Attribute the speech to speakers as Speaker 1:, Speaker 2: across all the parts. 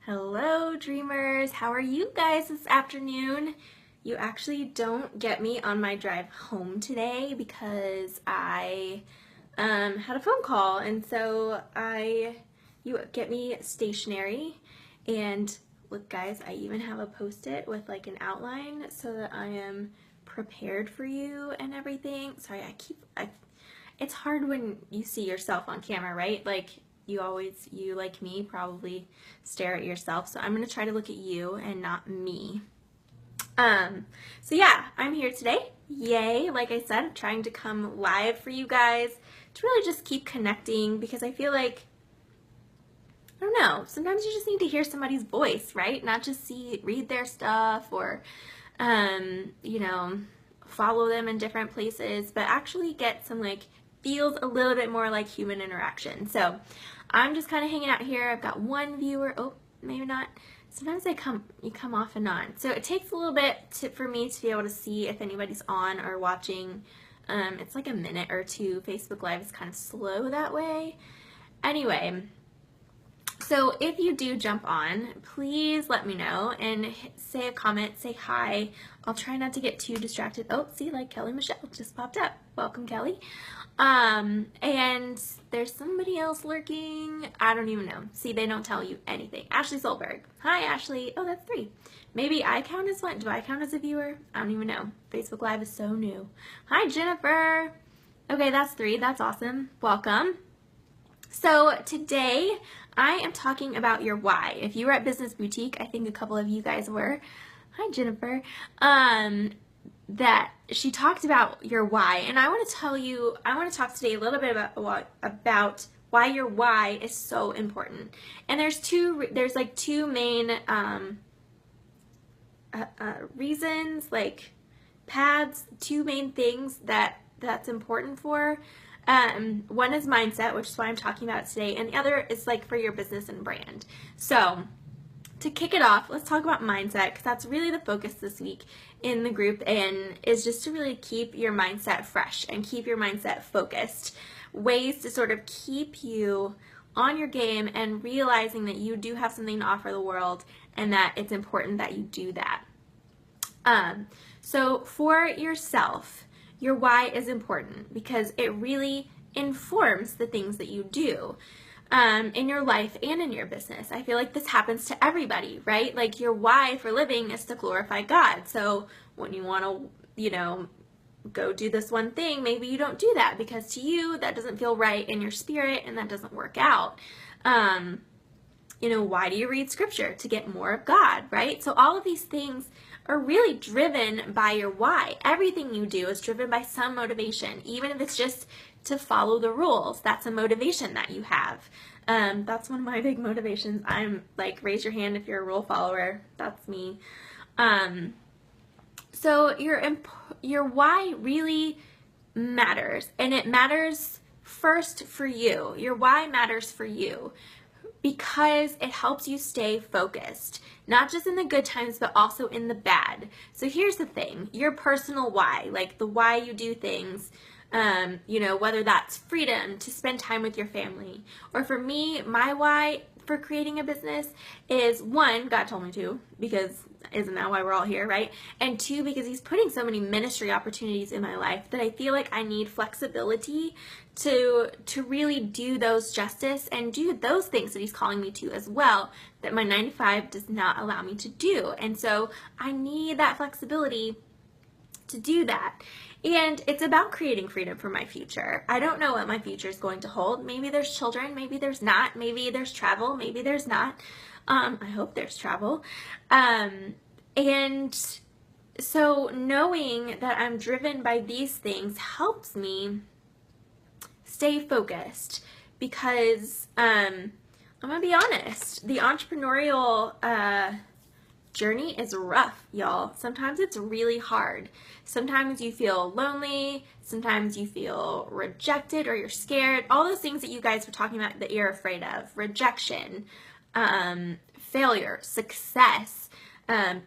Speaker 1: Hello, dreamers. How are you guys this afternoon? You actually don't get me on my drive home today because I had a phone call, and so you get me stationary. And look, guys, I even have a post-it with like an outline so that I am prepared for you and everything. Sorry, it's hard when you see yourself on camera, right? Like you like me probably stare at yourself. So I'm going to try to look at you and not me. So yeah, I'm here today. Yay. Like I said, I'm trying to come live for you guys to really just keep connecting because I feel like, I don't know, sometimes you just need to hear somebody's voice, right? Not just read their stuff or, follow them in different places, but actually get some feels a little bit more like human interaction. So I'm just kind of hanging out here. I've got one viewer. Oh, maybe not. Sometimes you come off and on. So it takes a little bit for me to be able to see if anybody's on or watching. It's like a minute or two. Facebook Live is kind of slow that way. Anyway, so if you do jump on, please let me know and say a comment, say hi. I'll try not to get too distracted. Oh, see, like Kelly Michelle just popped up. Welcome, Kelly. And there's somebody else lurking. I don't even know. See, they don't tell you anything. Ashley Solberg. Hi, Ashley. Oh, that's 3. Maybe I count as one. Do I count as a viewer? I don't even know. Facebook Live is so new. Hi, Jennifer. Okay, that's 3. That's awesome. Welcome. So today I am talking about your why. If you were at Business Boutique, I think a couple of you guys were. Hi, Jennifer. That she talked about your why, and I want to talk today a little bit about why your why is so important. And there's two main reasons, like paths, 2 main things that's important for. One is mindset, which is why I'm talking about it today, and the other is like for your business and brand. So to kick it off, let's talk about mindset, because that's really the focus this week in the group, and is just to really keep your mindset fresh and keep your mindset focused. Ways to sort of keep you on your game and realizing that you do have something to offer the world and that it's important that you do that. So for yourself, your why is important because it really informs the things that you do. In your life and in your business. I feel like this happens to everybody, right? Like your why for living is to glorify God. So when you want to, go do this one thing, maybe you don't do that because to you that doesn't feel right in your spirit and that doesn't work out. Why do you read scripture? To get more of God, right? So all of these things are really driven by your why. Everything you do is driven by some motivation, even if it's just to follow the rules. That's a motivation that you have. That's one of my big motivations. I'm like, raise your hand if you're a rule follower. That's me. So your why really matters, and it matters first for you. Your why matters for you because it helps you stay focused, not just in the good times, but also in the bad. So here's the thing, your personal why, like the why you do things, whether that's freedom to spend time with your family, or for me, my why for creating a business is 1, God told me to, because isn't that why we're all here, right? And 2, because he's putting so many ministry opportunities in my life that I feel like I need flexibility to really do those justice and do those things that he's calling me to as well, that my 9 to 5 does not allow me to do. And so I need that flexibility to do that. And it's about creating freedom for my future. I don't know what my future is going to hold. Maybe there's children, maybe there's not, maybe there's travel, maybe there's not. I hope there's travel. And so knowing that I'm driven by these things helps me stay focused because I'm gonna be honest, the entrepreneurial journey is rough, y'all. Sometimes it's really hard. Sometimes you feel lonely, sometimes you feel rejected or you're scared. All those things that you guys were talking about that you're afraid of. Rejection, failure, success,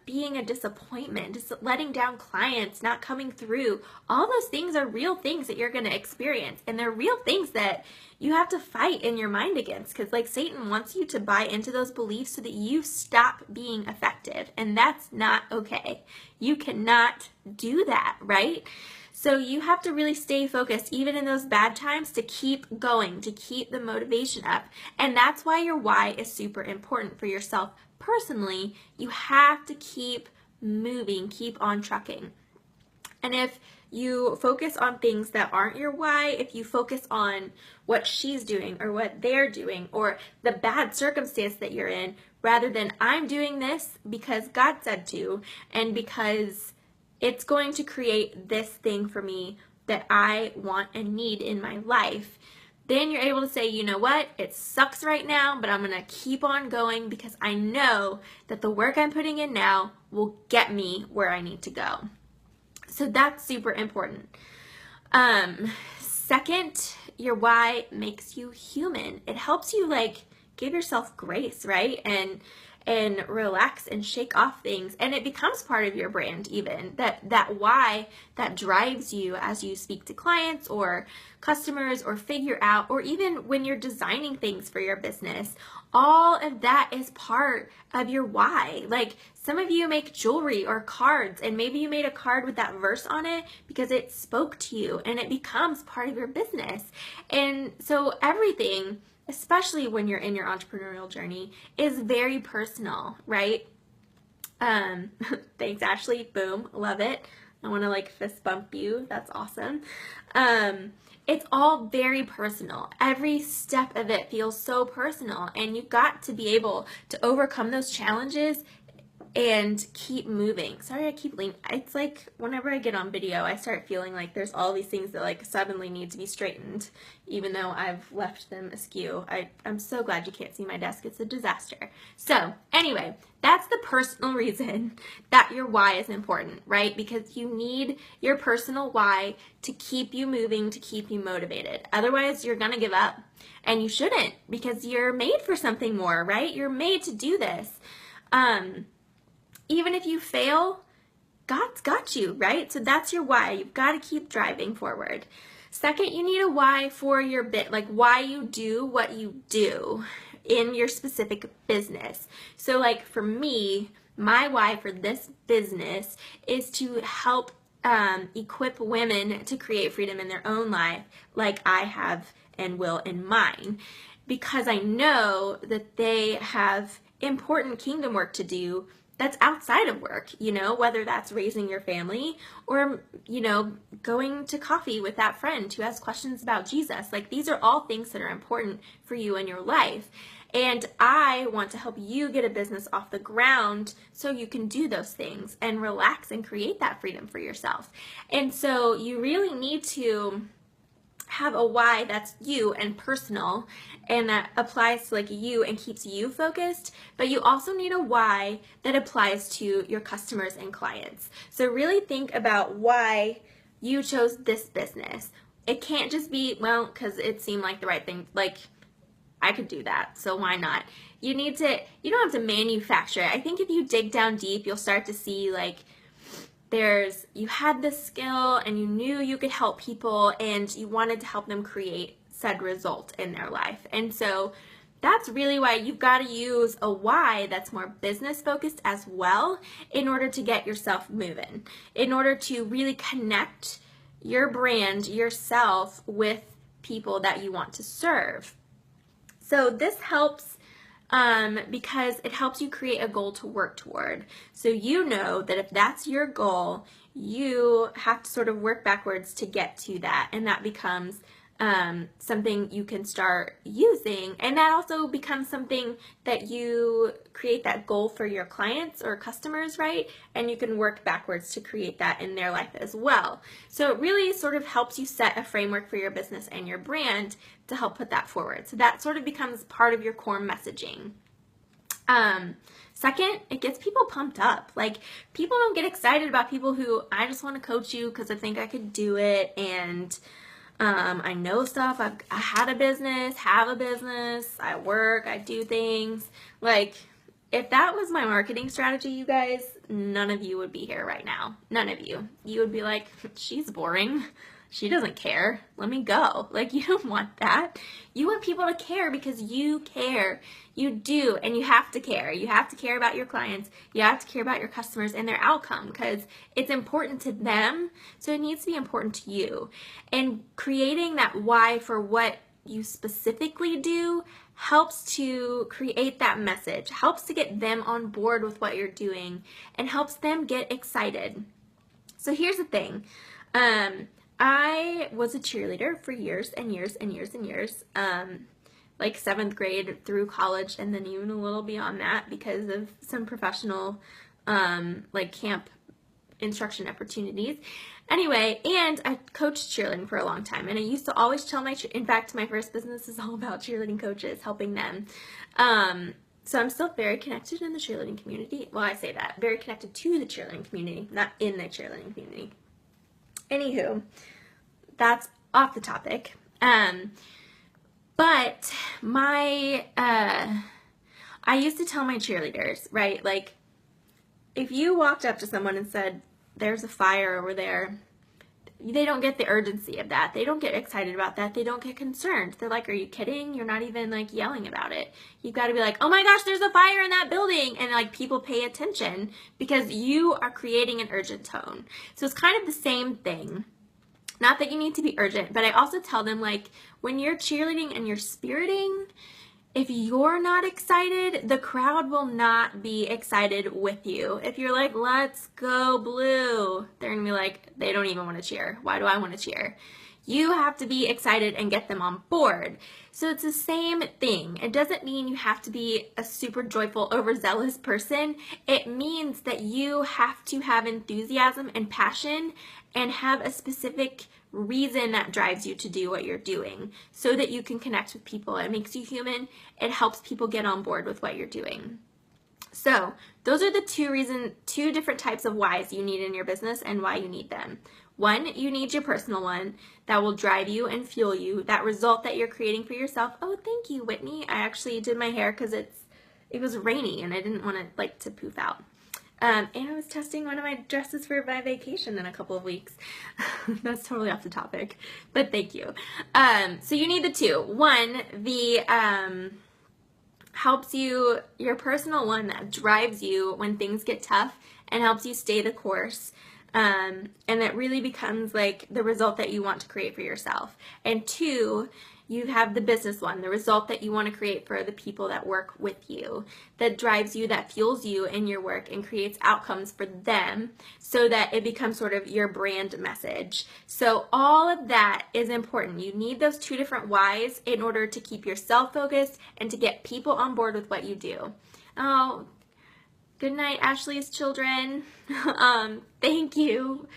Speaker 1: being a disappointment, just letting down clients, not coming through. All those things are real things that you're going to experience, and they're real things that you have to fight in your mind against, because like Satan wants you to buy into those beliefs so that you stop being effective, and that's not okay. You cannot do that, right? So you have to really stay focused even in those bad times to keep going, to keep the motivation up. And that's why your why is super important for yourself personally. You have to keep moving, keep on trucking. And if you focus on things that aren't your why, if you focus on what she's doing or what they're doing or the bad circumstance that you're in, rather than I'm doing this because God said to, and because it's going to create this thing for me that I want and need in my life, then you're able to say, you know what, it sucks right now, but I'm going to keep on going because I know that the work I'm putting in now will get me where I need to go. So that's super important. Second, your why makes you human. It helps you like give yourself grace, right? And relax and shake off things, and it becomes part of your brand. Even that why that drives you as you speak to clients or customers or figure out, or even when you're designing things for your business, all of that is part of your why. Like some of you make jewelry or cards, and maybe you made a card with that verse on it because it spoke to you and it becomes part of your business. And so everything, especially when you're in your entrepreneurial journey, is very personal, right? Thanks, Ashley. Boom. Love it. I want to like fist bump you. That's awesome. It's all very personal. Every step of it feels so personal, and you've got to be able to overcome those challenges and keep moving. Sorry, I keep leaning. It's like whenever I get on video, I start feeling like there's all these things that like suddenly need to be straightened, even though I've left them askew. I'm so glad you can't see my desk. It's a disaster. So anyway, that's the personal reason that your why is important, right? Because you need your personal why to keep you moving, to keep you motivated. Otherwise, you're going to give up, and you shouldn't, because you're made for something more, right? You're made to do this. Even if you fail, God's got you, right? So that's your why. You've got to keep driving forward. Second, you need a why for your like why you do what you do in your specific business. So like for me, my why for this business is to help equip women to create freedom in their own life like I have and will in mine, because I know that they have important kingdom work to do that's outside of work, whether that's raising your family or, going to coffee with that friend who has questions about Jesus. Like these are all things that are important for you in your life. And I want to help you get a business off the ground so you can do those things and relax and create that freedom for yourself. And so you really need to have a why that's you and personal, and that applies to like you and keeps you focused, but you also need a why that applies to your customers and clients. So really think about why you chose this business. It can't just be, well, because it seemed like the right thing, like I could do that, so why not? You don't have to manufacture it. I think if you dig down deep, you'll start to see like you had this skill and you knew you could help people and you wanted to help them create said result in their life. And so that's really why you've got to use a why that's more business focused as well in order to get yourself moving, in order to really connect your brand, yourself, with people that you want to serve. So this helps because it helps you create a goal to work toward. So you know that if that's your goal, you have to sort of work backwards to get to that, and that becomes something you can start using, and that also becomes something that you create that goal for your clients or customers, right? And you can work backwards to create that in their life as well. So it really sort of helps you set a framework for your business and your brand to help put that forward. So that sort of becomes part of your core messaging. Second, it gets people pumped up. Like, people don't get excited about people who, I just want to coach you because I think I could do it, and I know stuff. I had a business, have a business, I work, I do things. Like, if that was my marketing strategy, you guys, none of you would be here right now. None of you. You would be like, she's boring. She doesn't care. Let me go. Like, you don't want that. You want people to care because you care. You do, and you have to care. You have to care about your clients. You have to care about your customers and their outcome because it's important to them, so it needs to be important to you. And creating that why for what you specifically do helps to create that message, helps to get them on board with what you're doing, and helps them get excited. So here's the thing. I was a cheerleader for years and years and years and years, like 7th grade through college, and then even a little beyond that because of some professional, like camp instruction opportunities. Anyway, and I coached cheerleading for a long time, and I used to always tell in fact, my first business is all about cheerleading coaches, helping them. So I'm still very connected in the cheerleading community. Well, I say that, very connected to the cheerleading community, not in the cheerleading community. Anywho, that's off the topic. But I used to tell my cheerleaders, right, like, if you walked up to someone and said, there's a fire over there, they don't get the urgency of that. They don't get excited about that. They don't get concerned. They're like, are you kidding? You're not even like yelling about it. You've got to be like, oh my gosh, there's a fire in that building. And like people pay attention because you are creating an urgent tone. So it's kind of the same thing. Not that you need to be urgent, but I also tell them, like, when you're cheerleading and you're spiriting, if you're not excited, the crowd will not be excited with you. If you're like, let's go blue, they're going to be like, they don't even want to cheer. Why do I want to cheer? You have to be excited and get them on board. So it's the same thing. It doesn't mean you have to be a super joyful, overzealous person. It means that you have to have enthusiasm and passion and have a specific reason that drives you to do what you're doing so that you can connect with people. It makes you human. It helps people get on board with what you're doing. So those are the two different types of whys you need in your business and why you need them. One, you need your personal one that will drive you and fuel you, that result that you're creating for yourself. Oh, thank you, Whitney. I actually did my hair because it was rainy and I didn't want it to poof out. And I was testing one of my dresses for my vacation in a couple of weeks. That's totally off the topic, but thank you. So you need the two. One, the helps you, your personal one that drives you when things get tough and helps you stay the course. And it really becomes like the result that you want to create for yourself. And two, you have the business one, the result that you want to create for the people that work with you, that drives you, that fuels you in your work and creates outcomes for them so that it becomes sort of your brand message. So all of that is important. You need those two different whys in order to keep yourself focused and to get people on board with what you do. Oh, good night, Ashley's children. Thank you.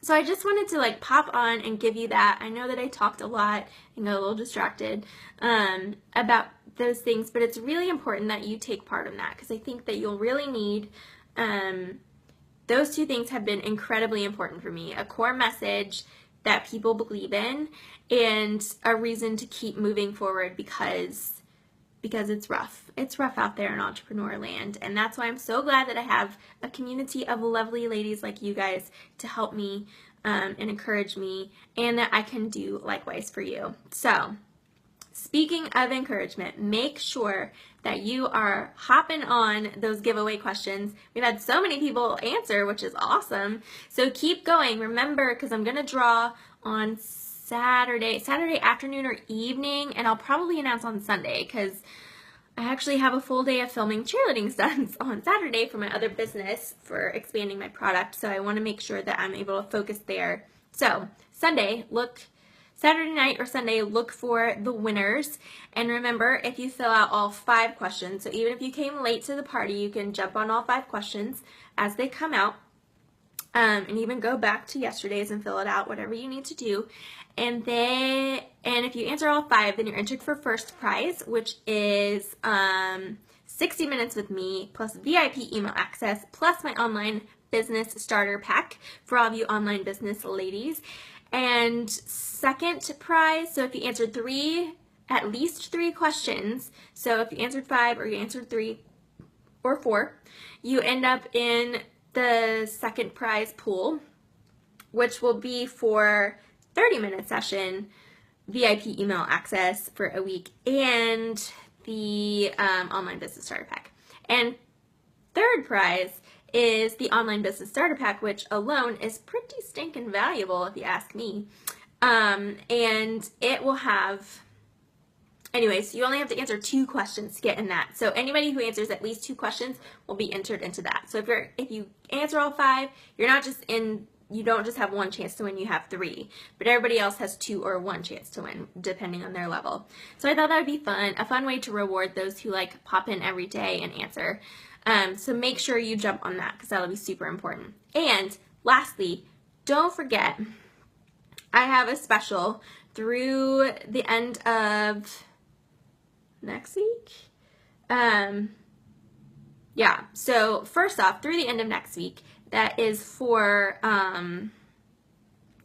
Speaker 1: So I just wanted to like pop on and give you that. I know that I talked a lot and got a little distracted about those things, but it's really important that you take part in that because I think that you'll really need, those two things have been incredibly important for me. A core message that people believe in and a reason to keep moving forward because it's rough. It's rough out there in entrepreneur land. And that's why I'm so glad that I have a community of lovely ladies like you guys to help me and encourage me, and that I can do likewise for you. So speaking of encouragement, make sure that you are hopping on those giveaway questions. We've had so many people answer, which is awesome. So keep going. Remember, because I'm going to draw on Saturday afternoon or evening, and I'll probably announce on Sunday because I actually have a full day of filming cheerleading stunts on Saturday for my other business for expanding my product, so I want to make sure that I'm able to focus there. So Saturday night or Sunday, look for the winners. And remember, if you fill out all 5 questions, so even if you came late to the party, you can jump on all 5 questions as they come out. And even go back to yesterday's and fill it out, whatever you need to do. And if you answer all 5, then you're entered for first prize, which is 60 minutes with me, plus VIP email access, plus my online business starter pack for all of you online business ladies. And second prize, so if you answered 3 at least 3 questions. So if you answered 5 or you answered 3 or 4, you end up in the second prize pool, which will be for 30-minute session, VIP email access for a week, and the online business starter pack. And third prize is the online business starter pack, which alone is pretty stinking valuable if you ask me. And it will have, anyways, you only have to answer 2 questions to get in that. So anybody who answers at least 2 questions will be entered into that. So if you answer all 5, you're not just in, you don't just have 1 chance to win, you have 3. But everybody else has 2 or 1 chance to win, depending on their level. So I thought that would be fun, a fun way to reward those who like pop in every day and answer. So make sure you jump on that because that'll be super important. And lastly, don't forget, I have a special through the end of next week. Yeah, so first off, through the end of next week, that is for 1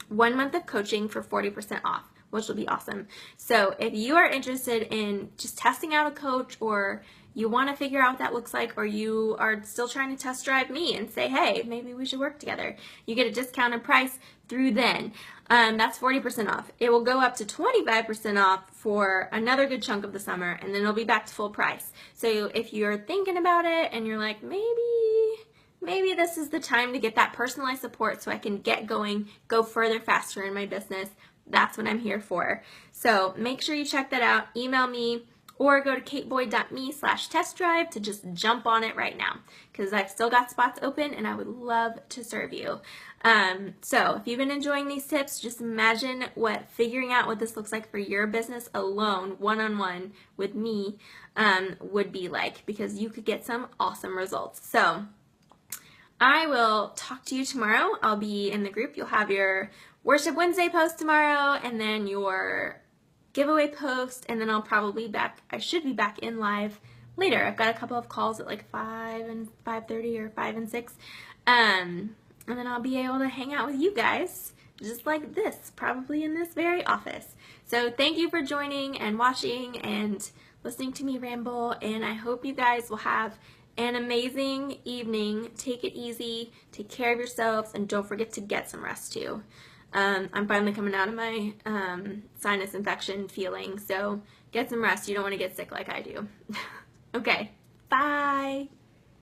Speaker 1: month of coaching for 40% off, which will be awesome. So if you are interested in just testing out a coach, or you want to figure out what that looks like, or you are still trying to test drive me and say, hey, maybe we should work together, you get a discounted price through then. That's 40% off. It will go up to 25% off for another good chunk of the summer, and then it'll be back to full price. So if you're thinking about it and you're like, maybe this is the time to get that personalized support so I can get going, go further faster in my business, that's what I'm here for. So make sure you check that out. Email me or go to kateboyd.me/test drive to just jump on it right now, because I've still got spots open and I would love to serve you. So if you've been enjoying these tips, just imagine what figuring out what this looks like for your business alone, one-on-one with me, would be like, because you could get some awesome results. So I will talk to you tomorrow. I'll be in the group. You'll have your Worship Wednesday post tomorrow, and then your giveaway post, and then I should be back in live later. I've got a couple of calls at like 5 and 5:30 or 5 and 6. And then I'll be able to hang out with you guys just like this, probably in this very office. So thank you for joining and watching and listening to me ramble, and I hope you guys will have an amazing evening. Take it easy, take care of yourselves, and don't forget to get some rest too. I'm finally coming out of my sinus infection feeling, so get some rest. You don't want to get sick like I do. Okay, bye.